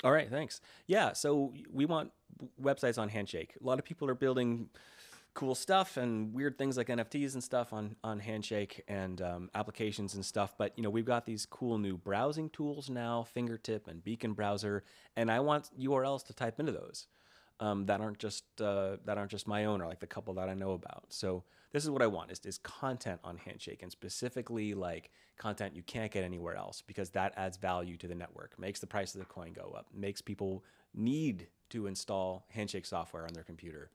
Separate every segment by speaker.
Speaker 1: All right, thanks. Yeah, so we want websites on Handshake. A lot of people are building cool stuff and weird things like NFTs and stuff on Handshake and applications and stuff. But we've got these cool new browsing tools now, Fingertip and Beacon Browser, and I want URLs to type into those that aren't just my own or like the couple that I know about. So this is what I want is content on Handshake, and specifically like content you can't get anywhere else, because that adds value to the network, makes the price of the coin go up, makes people need to install Handshake software on their computer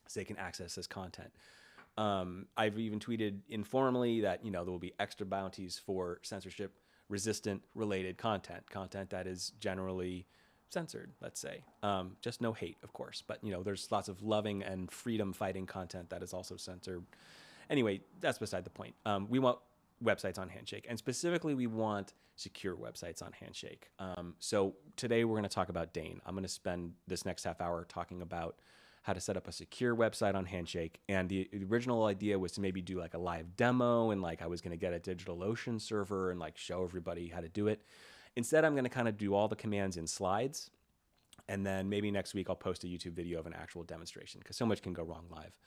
Speaker 1: so they can access this content. I've even tweeted informally that there will be extra bounties for censorship resistant related content that is generally censored, let's say. Just no hate, of course, but there's lots of loving and freedom fighting content that is also censored. Anyway, that's beside the point. We want websites on Handshake, and specifically we want secure websites on Handshake. So today we're going to talk about DANE. I'm going to spend this next half hour talking about how to set up a secure website on Handshake. And the original idea was to maybe do like a live demo, and like I was going to get a DigitalOcean server and like show everybody how to do it. Instead, I'm going to kind of do all the commands in slides, and then maybe next week I'll post a YouTube video of an actual demonstration, because so much can go wrong live.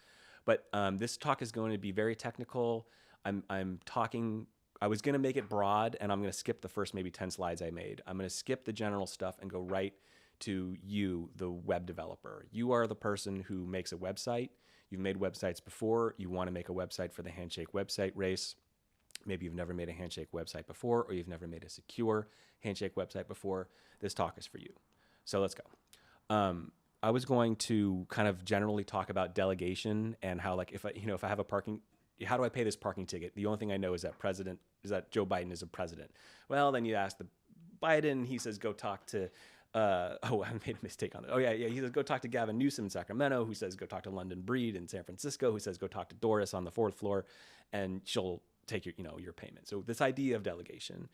Speaker 1: But this talk is going to be very technical. I'm talking. I was going to make it broad, and I'm going to skip the first maybe 10 slides I made. I'm going to skip the general stuff and go right to you, the web developer. You are the person who makes a website. You've made websites before. You want to make a website for the Handshake website race. Maybe you've never made a Handshake website before, or you've never made a secure Handshake website before. This talk is for you. So let's go. I was going to kind of generally talk about delegation and how, like, if I have a parking, how do I pay this parking ticket? The only thing I know is that Joe Biden is a president. Well, then you ask the Biden, he says, go talk to, I made a mistake on it. Oh yeah. He says, go talk to Gavin Newsom in Sacramento, who says, go talk to London Breed in San Francisco, who says, go talk to Doris on the 4th floor, and she'll take your payment. So this idea of delegation.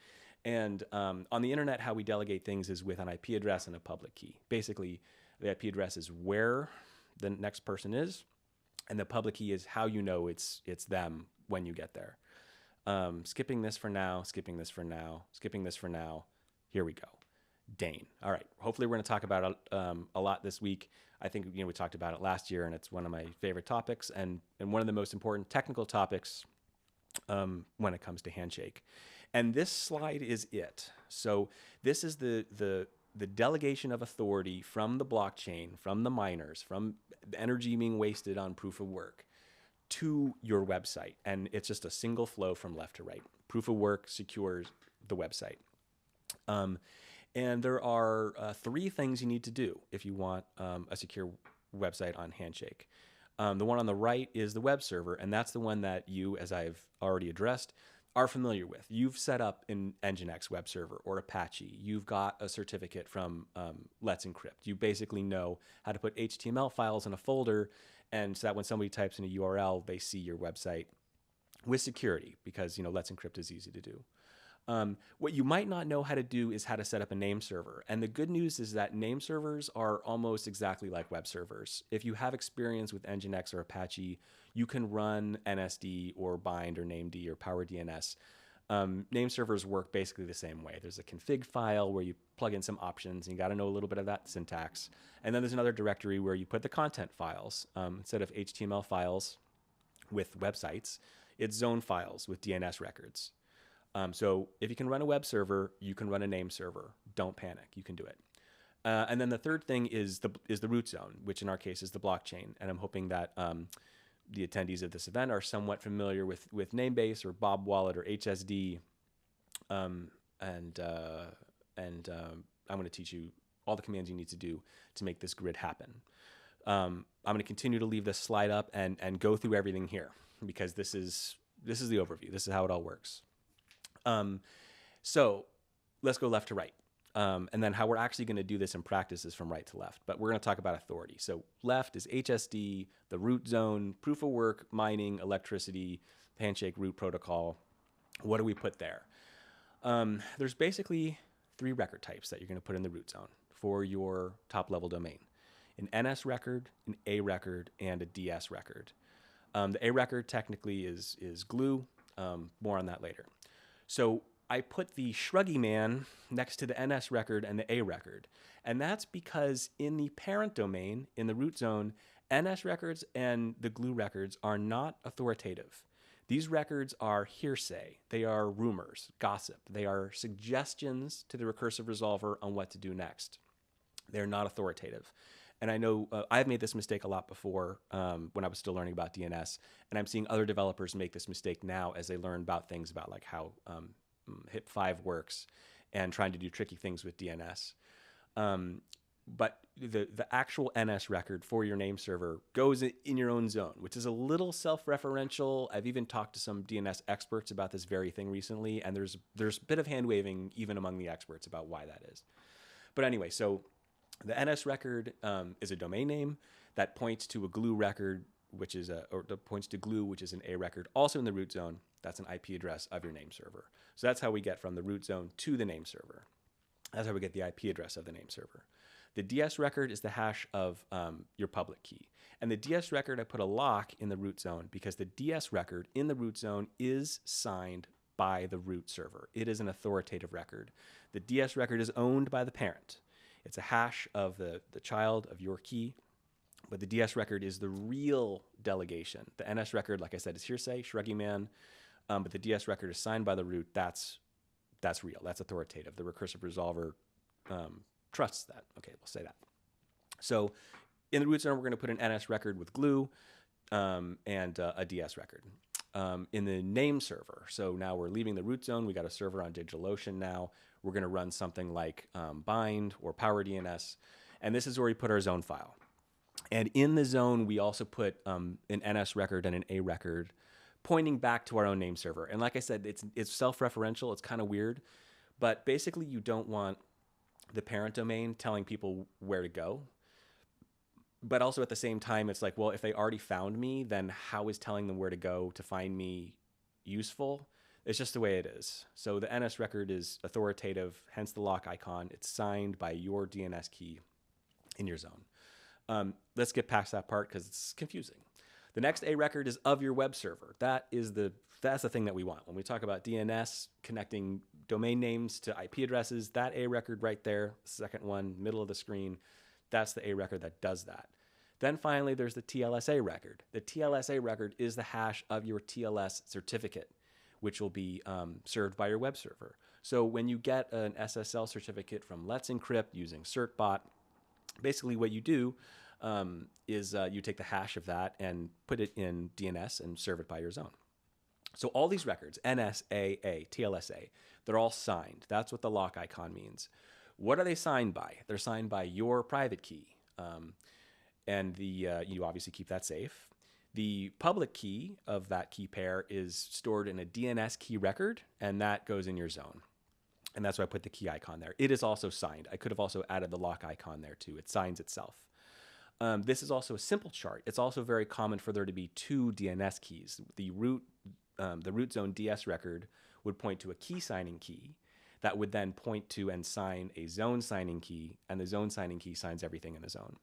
Speaker 1: And on the internet, how we delegate things is with an IP address and a public key. Basically, the IP address is where the next person is, and the public key is how you know it's them when you get there. Skipping this for now, skipping this for now, skipping this for now. Here we go. DANE. All right. Hopefully we're going to talk about it a lot this week. I think we talked about it last year, and it's one of my favorite topics and one of the most important technical topics when it comes to Handshake. And this slide is it. So this is the delegation of authority from the blockchain, from the miners, from the energy being wasted on proof of work to your website. And it's just a single flow from left to right. Proof of work secures the website. And there are 3 things you need to do if you want a secure website on Handshake. The one on the right is the web server, and that's the one that you, as I've already addressed, are familiar with. You've set up an Nginx web server or Apache. You've got a certificate from Let's Encrypt. You basically know how to put HTML files in a folder, and so that when somebody types in a URL, they see your website with security, because Let's Encrypt is easy to do. What you might not know how to do is how to set up a name server. And the good news is that name servers are almost exactly like web servers. If you have experience with Nginx or Apache, you can run NSD or Bind or named or Power DNS. Name servers work basically the same way. There's a config file where you plug in some options, and you got to know a little bit of that syntax. And then there's another directory where you put the content files. Instead of HTML files with websites, it's zone files with DNS records. So if you can run a web server, you can run a name server. Don't panic. You can do it. And then the third thing is the root zone, which in our case is the blockchain. And I'm hoping that the attendees of this event are somewhat familiar with Namebase or Bob Wallet or HSD. And I'm going to teach you all the commands you need to do to make this grid happen. I'm going to continue to leave this slide up and go through everything here, because this is the overview. This is how it all works. So let's go left to right. And then how we're actually going to do this in practice is from right to left, but we're going to talk about authority. So left is HSD, the root zone, proof of work, mining, electricity, Handshake root protocol. What do we put there? There's basically 3 record types that you're going to put in the root zone for your top level domain: an NS record, an A record, and a DS record. The A record technically is glue. More on that later. So I put the Shruggy Man next to the NS record and the A record. And that's because in the parent domain, in the root zone, NS records and the glue records are not authoritative. These records are hearsay. They are rumors, gossip. They are suggestions to the recursive resolver on what to do next. They're not authoritative. And I know I've made this mistake a lot before when I was still learning about DNS, and I'm seeing other developers make this mistake now as they learn about things about like how HIP5 works and trying to do tricky things with DNS. But the actual NS record for your name server goes in your own zone, which is a little self-referential. I've even talked to some DNS experts about this very thing recently, and there's a bit of hand-waving even among the experts about why that is. But anyway, so the NS record is a domain name that points to a glue record, which is points to glue, which is an A record, also in the root zone. That's an IP address of your name server. So that's how we get from the root zone to the name server. That's how we get the IP address of the name server. The DS record is the hash of your public key. And the DS record, I put a lock in the root zone because the DS record in the root zone is signed by the root server. It is an authoritative record. The DS record is owned by the parent. It's a hash of the child of your key, but the DS record is the real delegation. The NS record, like I said, is hearsay, Shruggy Man, but the DS record is signed by the root. That's real. That's authoritative. The recursive resolver trusts that. Okay, we'll say that. So in the root zone, we're going to put an NS record with glue and a DS record. In the name server, so now we're leaving the root zone. We got a server on DigitalOcean now. We're going to run something like bind or power DNS, and this is where we put our zone file. And in the zone, we also put an NS record and an A record pointing back to our own name server. And like I said, it's self-referential. It's kind of weird, but basically you don't want the parent domain telling people where to go. But also at the same time, it's like, well, if they already found me, then how is telling them where to go to find me useful? It's just the way it is. So the NS record is authoritative, hence the lock icon. It's signed by your DNS key in your zone. Let's get past that part because it's confusing. The next A record is of your web server. That's the thing that we want. When we talk about DNS, connecting domain names to IP addresses, that A record right there, second one, middle of the screen, that's the A record that does that. Then finally, there's the TLSA record. The TLSA record is the hash of your TLS certificate, which will be served by your web server. So when you get an SSL certificate from Let's Encrypt using certbot, basically what you do is you take the hash of that and put it in DNS and serve it by your zone. So all these records, NSAA, TLSA, they're all signed. That's what the lock icon means. What are they signed by? They're signed by your private key. And you obviously keep that safe. The public key of that key pair is stored in a DNS key record, and that goes in your zone. And that's why I put the key icon there. It is also signed. I could have also added the lock icon there too. It signs itself. This is also a simple chart. It's also very common for there to be two DNS keys. The root zone DS record would point to a key signing key that would then point to and sign a zone signing key, and the zone signing key signs everything in the zone.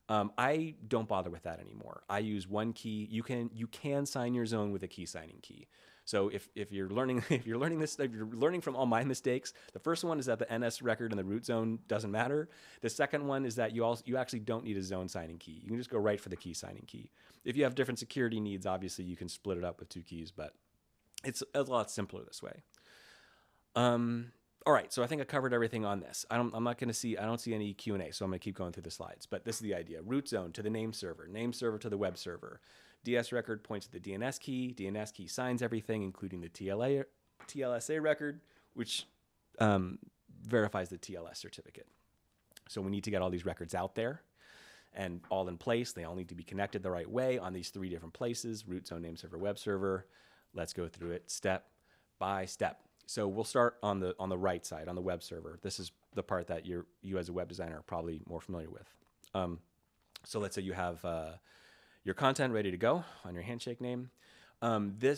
Speaker 1: I don't bother with that anymore. I use one key. You can sign your zone with a key signing key. So if you're learning from all my mistakes, the first one is that the NS record and the root zone doesn't matter. The second one is that you actually don't need a zone signing key. You can just go right for the key signing key. If you have different security needs, obviously you can split it up with two keys, but it's a lot simpler this way. All right, so I think I covered everything on this. I don't see any Q&A, so I'm going to keep going through the slides. But this is the idea. Root zone to the name server to the web server. DS record points to the DNS key. DNS key signs everything, including the TLSA record, which verifies the TLS certificate. So we need to get all these records out there and all in place. They all need to be connected the right way on these three different places: root zone, name server, web server. Let's go through it step by step. So we'll start on the right side, on the web server. This is the part that you as a web designer are probably more familiar with. So let's say you have your content ready to go on your Handshake name. The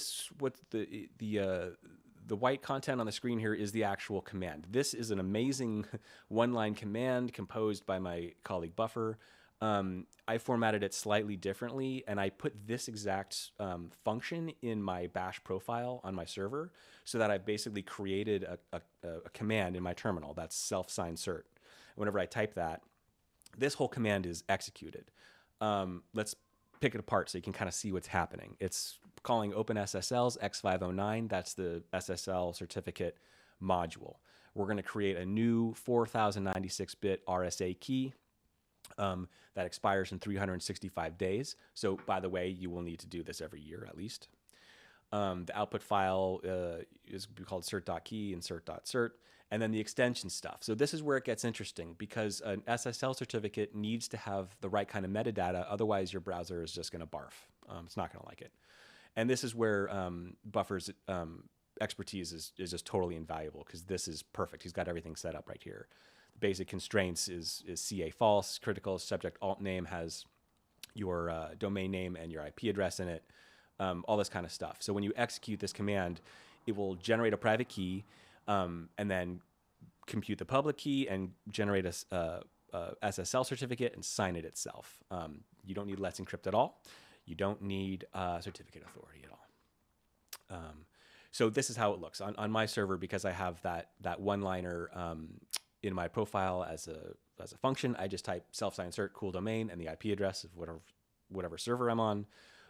Speaker 1: white content on the screen here is the actual command. This is an amazing one-line command composed by my colleague Buffer. I formatted it slightly differently, and I put this exact function in my bash profile on my server, so that I've basically created a command in my terminal that's self-signed cert. Whenever I type that, this whole command is executed. Let's pick it apart so you can kind of see what's happening. It's calling OpenSSL's X509. That's the SSL certificate module. We're going to create a new 4096-bit RSA key that expires in 365 days. So, by the way, you will need to do this every year at least. The output file is called cert.key and cert.cert, and then the extension stuff. So this is where it gets interesting, because an SSL certificate needs to have the right kind of metadata. Otherwise, your browser is just going to barf. It's not going to like it. And this is where Buffer's expertise is just totally invaluable, because this is perfect. He's got everything set up right here. The basic constraints is CA false. Critical subject alt name has your domain name and your IP address in it. All this kind of stuff. So when you execute this command, it will generate a private key, and then compute the public key and generate a SSL certificate and sign it itself. You don't need Let's Encrypt at all. You don't need certificate authority at all. So this is how it looks on my server, because I have that one-liner in my profile as a function. I just type self-signed cert cool domain and the IP address of whatever server I'm on.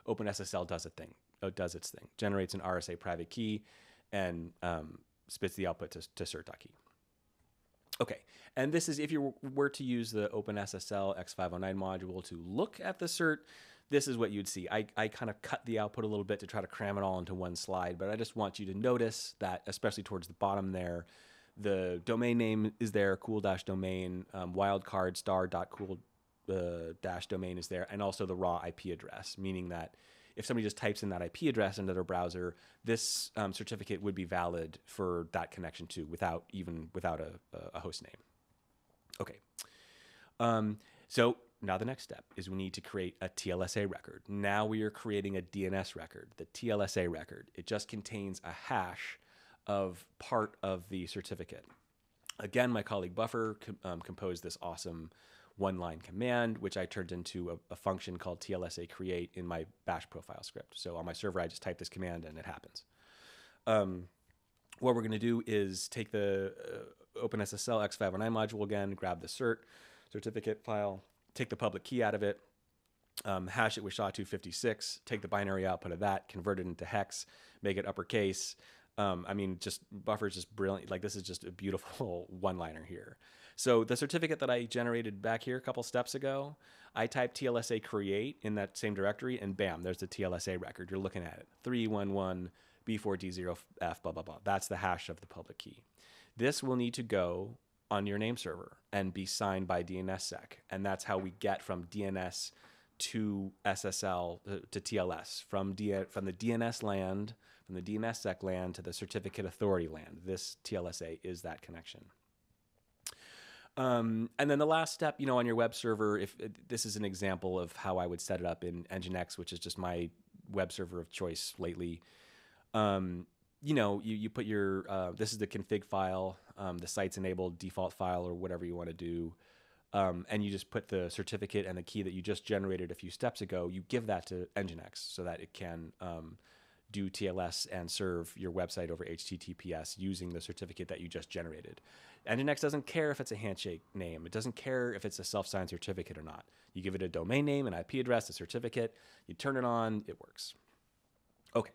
Speaker 1: OpenSSL does its thing, generates an RSA private key, and spits the output to cert.key. Okay, and this is if you were to use the OpenSSL X509 module to look at the cert, this is what you'd see. I kind of cut the output a little bit to try to cram it all into one slide, but I just want you to notice that, especially towards the bottom there, the domain name is there, cool-domain, wildcard star.cool dash domain is there, and also the raw IP address, meaning that if somebody just types in that IP address into their browser, this certificate would be valid for that connection too, without a host name. Okay. So now the next step is we need to create a TLSA record. Now we are creating a DNS record. The TLSA record, it just contains a hash of part of the certificate. Again, my colleague Buffer composed this awesome one-line command, which I turned into a function called TLSA create in my bash profile script. So on my server, I just type this command and it happens. What we're going to do is take the OpenSSL X509 module again, grab the certificate file, take the public key out of it, hash it with SHA-256, take the binary output of that, convert it into hex, make it uppercase. I mean, just Buffer's just brilliant. Like, this is just a beautiful one-liner here. So the certificate that I generated back here a couple steps ago, I typed TLSA create in that same directory, and bam, there's the TLSA record. You're looking at it. 311 B4D0F, blah, blah, blah. That's the hash of the public key. This will need to go on your name server and be signed by DNSSEC. And that's how we get from DNS to SSL to TLS, from the DNS land, from the DNSSEC land to the certificate authority land. This TLSA is that connection. And then the last step, on your web server, if this is an example of how I would set it up in Nginx, which is just my web server of choice lately. You put your, this is the config file, the site's enabled default file, or whatever you want to do. And you just put the certificate and the key that you just generated a few steps ago, you give that to Nginx so that it can do TLS and serve your website over HTTPS using the certificate that you just generated. Nginx doesn't care if it's a Handshake name. It doesn't care if it's a self-signed certificate or not. You give it a domain name, an IP address, a certificate, you turn it on, it works. Okay.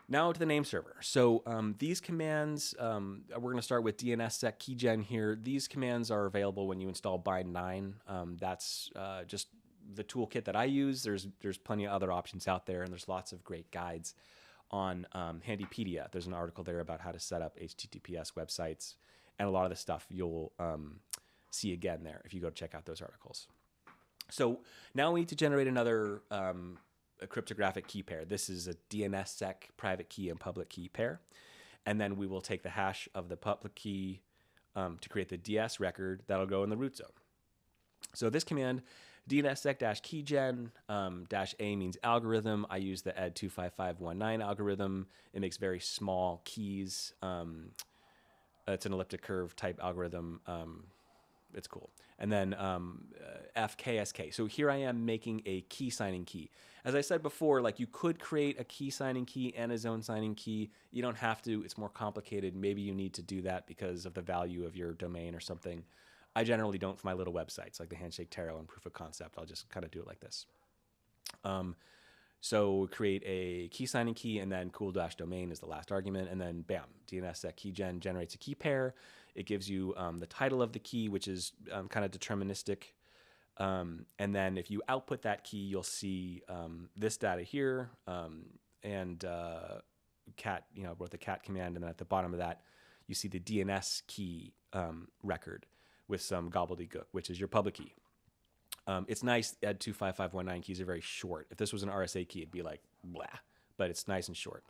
Speaker 1: Now to the name server. So these commands, we're going to start with DNSSEC keygen here. These commands are available when you install bind9. That's just the toolkit that I use. There's plenty of other options out there, and there's lots of great guides on Handypedia. There's an article there about how to set up HTTPS websites, and a lot of the stuff you'll see again there if you go check out those articles. So now we need to generate another a cryptographic key pair. This is a DNSSEC private key and public key pair. And then we will take the hash of the public key to create the DS record that'll go in the root zone. So this command, DNSSEC-keygen, -a means algorithm. I use the ed25519 algorithm. It makes very small keys. It's an elliptic curve type algorithm. it's cool. And then FKSK. So here I am making a key signing key. As I said before, like you could create a key signing key and a zone signing key. You don't have to. It's more complicated. Maybe you need to do that because of the value of your domain or something. I generally don't for my little websites like the Handshake Tarot and Proof of Concept. I'll just kind of do it like this. So create a key signing key, and then cool-domain is the last argument, and then bam, DNSSEC keygen generates a key pair. It gives you the title of the key, which is kind of deterministic. And then if you output that key, you'll see this data here, and cat, wrote the cat command, and then at the bottom of that, you see the DNS key record with some gobbledygook, which is your public key. It's nice. Add 25519 keys are very short. If this was an RSA key, it'd be like blah, but it's nice and short.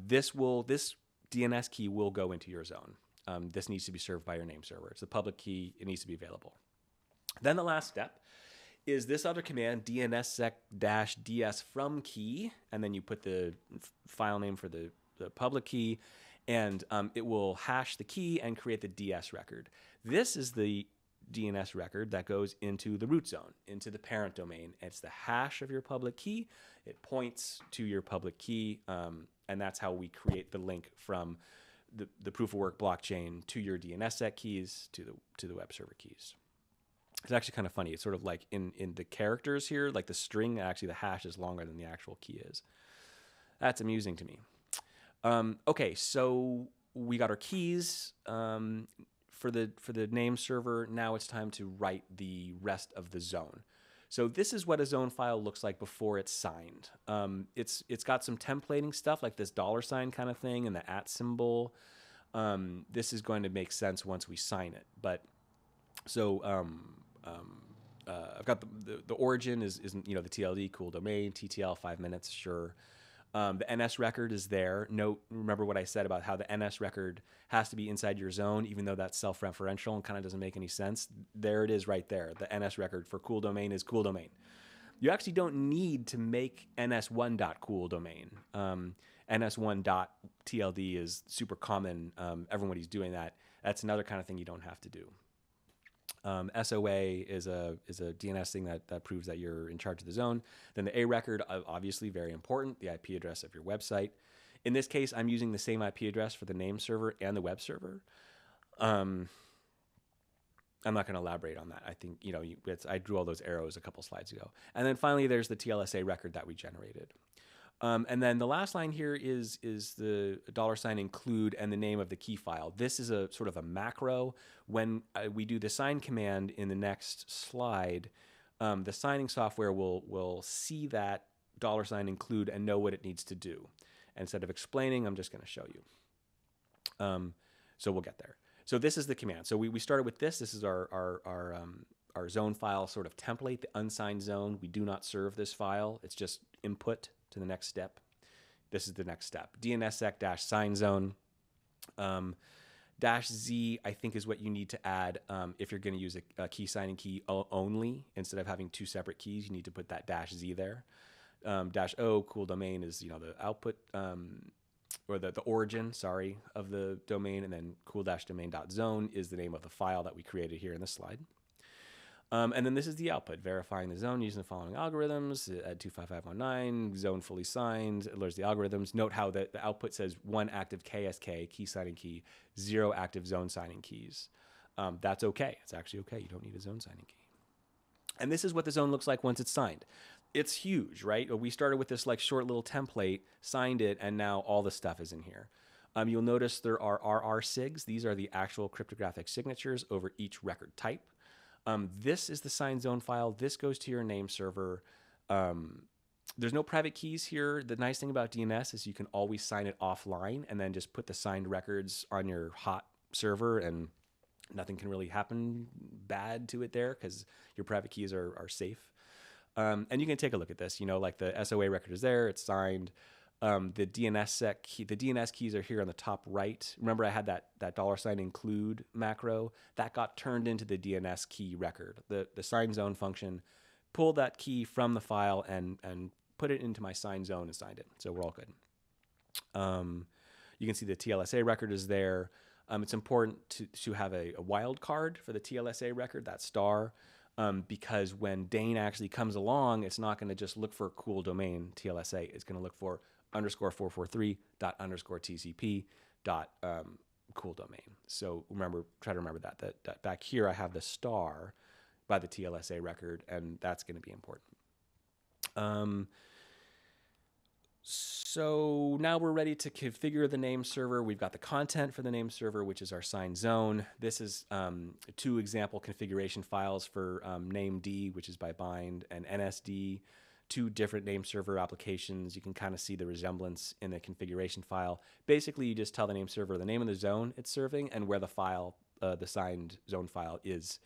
Speaker 1: This DNS key will go into your zone. This needs to be served by your name server. It's a public key. It needs to be available. Then the last step is this other command, DNSSEC-ds from key, and then you put the file name for the public key, and it will hash the key and create the DS record. This is the DNS record that goes into the root zone, into the parent domain. It's the hash of your public key. It points to your public key, and that's how we create the link from the proof of work blockchain to your DNSSEC keys to the web server keys. It's actually kind of funny. It's sort of like in the characters here, like the string, actually the hash is longer than the actual key is. That's amusing to me. Okay, so we got our keys. For the name server, now it's time to write the rest of the zone. So this is what a zone file looks like before it's signed. It's got some templating stuff like this $ kind of thing and the @ symbol. This is going to make sense once we sign it. But so I've got the origin is the TLD, cool domain, TTL 5 minutes, sure. The NS record is there. Remember what I said about how the NS record has to be inside your zone, even though that's self-referential and kind of doesn't make any sense. There it is right there. The NS record for cool domain is cool domain. You actually don't need to make ns1.cooldomain. ns1.tld is super common. Everybody's doing that. That's another kind of thing you don't have to do. SOA is a DNS thing that proves that you're in charge of the zone. Then the A record, obviously very important, the IP address of your website. In this case, I'm using the same IP address for the name server and the web server. I'm not going to elaborate on that. I think, I drew all those arrows a couple slides ago. And then finally, there's the TLSA record that we generated. And then the last line here is the $include and the name of the key file. This is a sort of a macro. When we do the sign command in the next slide, the signing software will see that $include and know what it needs to do. And instead of explaining, I'm just going to show you. So we'll get there. So this is the command. So we started with this. This is our zone file sort of template, the unsigned zone. We do not serve this file. It's just input to the next step. This is the next step. DNSSEC-sign zone. -Z, I think, is what you need to add if you're going to use a key signing key only. Instead of having two separate keys, you need to put that -Z there. -O, cool domain, is the output or the origin, of the domain, and then cool-domain.zone is the name of the file that we created here in this slide. And then this is the output, verifying the zone using the following algorithms. At 25519, zone fully signed, it learns the algorithms. Note how the output says 1 active KSK, key signing key, 0 active zone signing keys. That's okay. It's actually okay. You don't need a zone signing key. And this is what the zone looks like once it's signed. It's huge, right? We started with this like short little template, signed it, and now all the stuff is in here. You'll notice there are RR SIGs. These are the actual cryptographic signatures over each record type. This is the signed zone file. This goes to your name server. There's no private keys here. The nice thing about DNS is you can always sign it offline and then just put the signed records on your hot server, and nothing can really happen bad to it there because your private keys are safe. And you can take a look at this. Like the SOA record is there. It's signed. The DNSSEC key, the DNS keys are here on the top right. Remember I had that $include macro that got turned into the DNS key record. The sign zone function pulled that key from the file and put it into my sign zone and signed it. So we're all good. You can see the TLSA record is there. It's important to have a wild card for the TLSA record, that star, because when DANE actually comes along, it's not going to just look for cool domain TLSA. It's going to look for _443 dot _ TCP dot cool domain. So try to remember that back here I have the star by the TLSA record, and that's going to be important. So now we're ready to configure the name server. We've got the content for the name server, which is our signed zone. This is 2 example configuration files for named, which is by bind, and NSD, 2 different name server applications. You can kind of see the resemblance in the configuration file. Basically, you just tell the name server the name of the zone it's serving and where the file, the signed zone file, is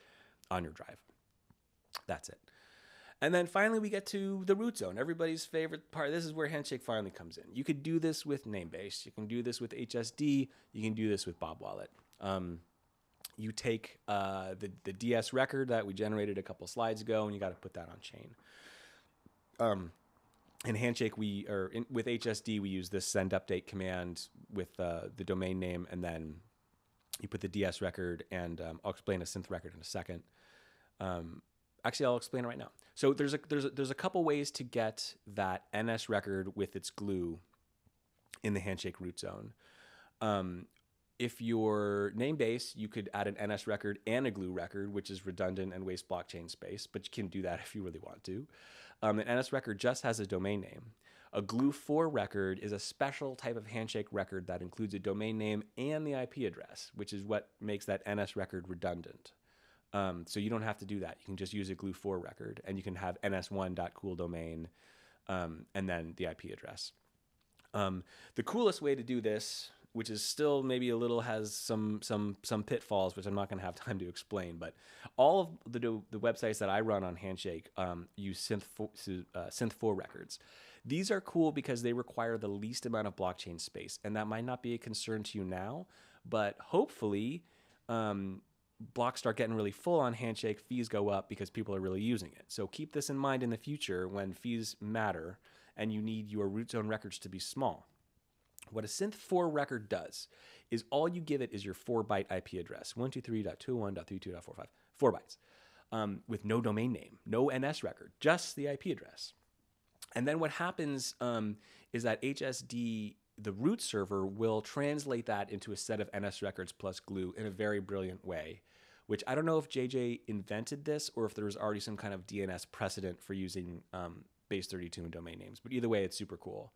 Speaker 1: on your drive. That's it. And then finally, we get to the root zone, everybody's favorite part. This is where Handshake finally comes in. You could do this with Namebase. You can do this with HSD. You can do this with Bob Wallet. You take the DS record that we generated a couple slides ago, and you got to put that on chain. In Handshake, with HSD, we use this send update command with the domain name, and then you put the DS record, and I'll explain a synth record in a second. Actually, I'll explain it right now. So there's a couple ways to get that NS record with its glue in the Handshake root zone. If you're Namebase, you could add an NS record and a glue record, which is redundant and wastes blockchain space, but you can do that if you really want to. An NS record just has a domain name. A glue 4 record is a special type of Handshake record that includes a domain name and the IP address, which is what makes that NS record redundant. So you don't have to do that. You can just use a glue 4 record, and you can have ns1.cooldomain and then the IP address. The coolest way to do this, which is still maybe a little has some pitfalls, which I'm not going to have time to explain, but all of the websites that I run on Handshake use synth 4 records. These are cool because they require the least amount of blockchain space, and that might not be a concern to you now, but hopefully blocks start getting really full on Handshake, fees go up because people are really using it. So keep this in mind in the future when fees matter and you need your root zone records to be small. What a synth 4 record does is all you give it is your 4-byte IP address, 123.201.32.45, 4 bytes, with no domain name, no NS record, just the IP address. And then what happens is that HSD, the root server, will translate that into a set of NS records plus glue in a very brilliant way, which I don't know if JJ invented this or if there was already some kind of DNS precedent for using base 32 and domain names. But either way, it's super cool.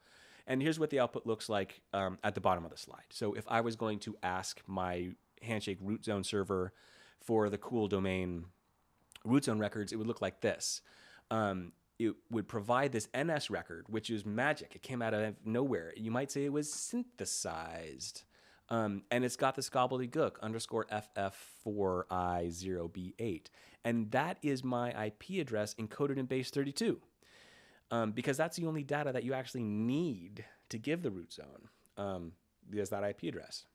Speaker 1: And here's what the output looks like at the bottom of the slide. So if I was going to ask my Handshake root zone server for the cool domain root zone records, it would look like this. It would provide this NS record, which is magic. It came out of nowhere. You might say it was synthesized. And it's got this gobbledygook _FF4I0B8. And that is my IP address encoded in base 32. Because that's the only data that you actually need to give the root zone. There's that IP address.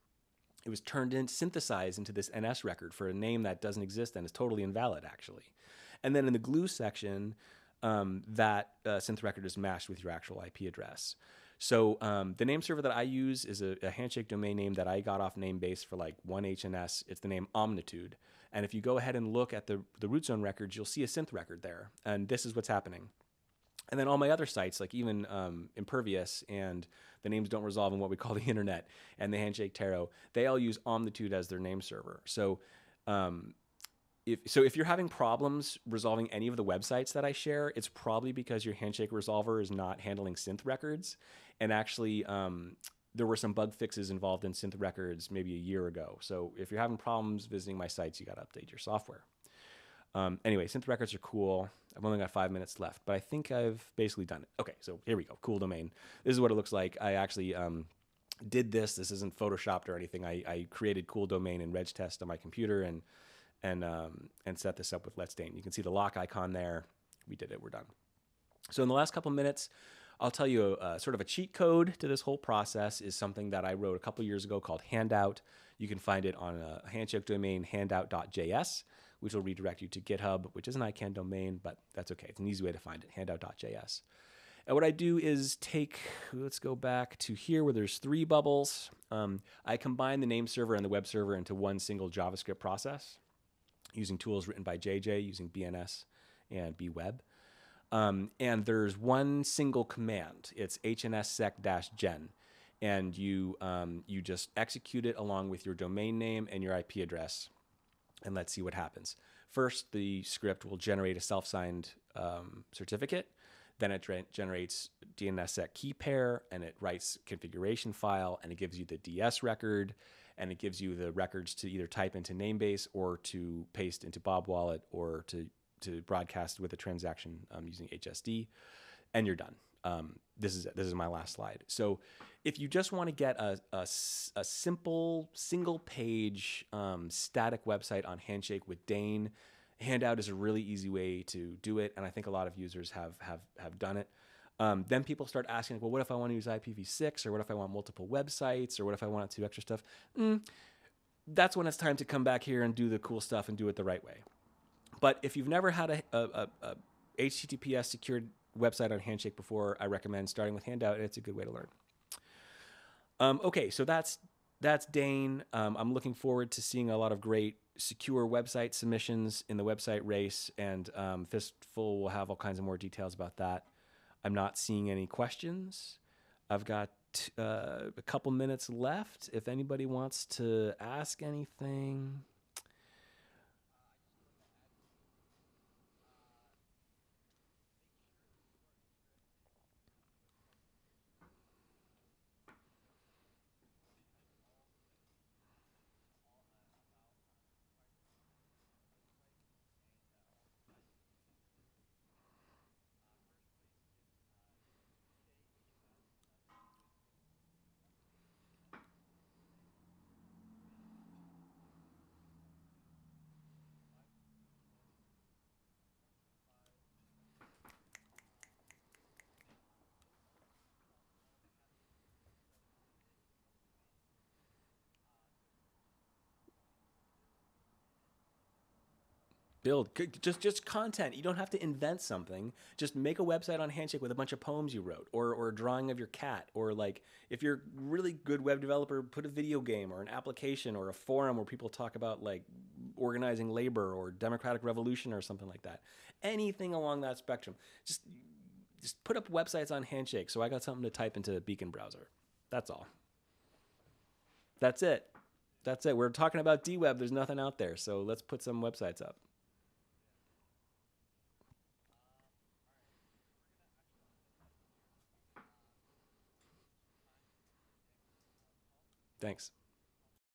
Speaker 1: It was synthesized into this NS record for a name that doesn't exist and is totally invalid, actually. And then in the glue section, that synth record is matched with your actual IP address. So the name server that I use is a Handshake domain name that I got off Namebase for like 1HNS. It's the name Omnitude. And if you go ahead and look at the root zone records, you'll see a synth record there. And this is what's happening. And then all my other sites, like even Impervious and the names don't resolve in what we call the internet and the Handshake Tarot, they all use Omnitude as their name server. So if you're having problems resolving any of the websites that I share, it's probably because your Handshake resolver is not handling synth records. And actually, there were some bug fixes involved in synth records maybe a year ago. So if you're having problems visiting my sites, you got to update your software. Anyway, synth records are cool. I've only got 5 minutes left, but I think I've basically done it. Okay, so here we go. Cool domain. This is what it looks like. I actually did this. This isn't photoshopped or anything. I created cool domain in RegTest on my computer and set this up with Let's DANE. You can see the lock icon there. We did it. We're done. So in the last couple minutes, I'll tell you sort of a cheat code to this whole process is something that I wrote a couple years ago called Handout. You can find it on a Handshake domain, handout.js, which will redirect you to GitHub, which is an ICANN domain, but that's okay. It's an easy way to find it, handout.js. And what I do is let's go back to here where there's 3 bubbles. I combine the name server and the web server into one single JavaScript process using tools written by JJ, using BNS and BWeb. And there's one single command. It's hnsec-gen. And you just execute it along with your domain name and your IP address. And let's see what happens. First, the script will generate a self-signed certificate. Then it generates DNSSEC key pair, and it writes configuration file, and it gives you the DS record, and it gives you the records to either type into Namebase or to paste into Bob Wallet or to broadcast with a transaction using HSD, and you're done. This is my last slide. So if you just want to get a simple single-page static website on Handshake with DANE, Handout is a really easy way to do it, and I think a lot of users have done it. Then people start asking, well, what if I want to use IPv6, or what if I want multiple websites, or what if I want to do extra stuff? That's when it's time to come back here and do the cool stuff and do it the right way. But if you've never had a HTTPS secured website on Handshake before, I recommend starting with Handout, and it's a good way to learn. Okay, so that's DANE. I'm looking forward to seeing a lot of great secure website submissions in the website race, and Fistful will have all kinds of more details about that. I'm not seeing any questions. I've got a couple minutes left if anybody wants to ask anything. Build just content. You don't have to invent something. Just make a website on Handshake with a bunch of poems you wrote, or a drawing of your cat, or like if you're a really good web developer, put a video game or an application or a forum where people talk about like organizing labor or democratic revolution or something like that. Anything along that spectrum. Just put up websites on Handshake so I got something to type into the Beacon browser. That's all. That's it. That's it. We're talking about DWeb. There's nothing out there, so let's put some websites up. Thanks.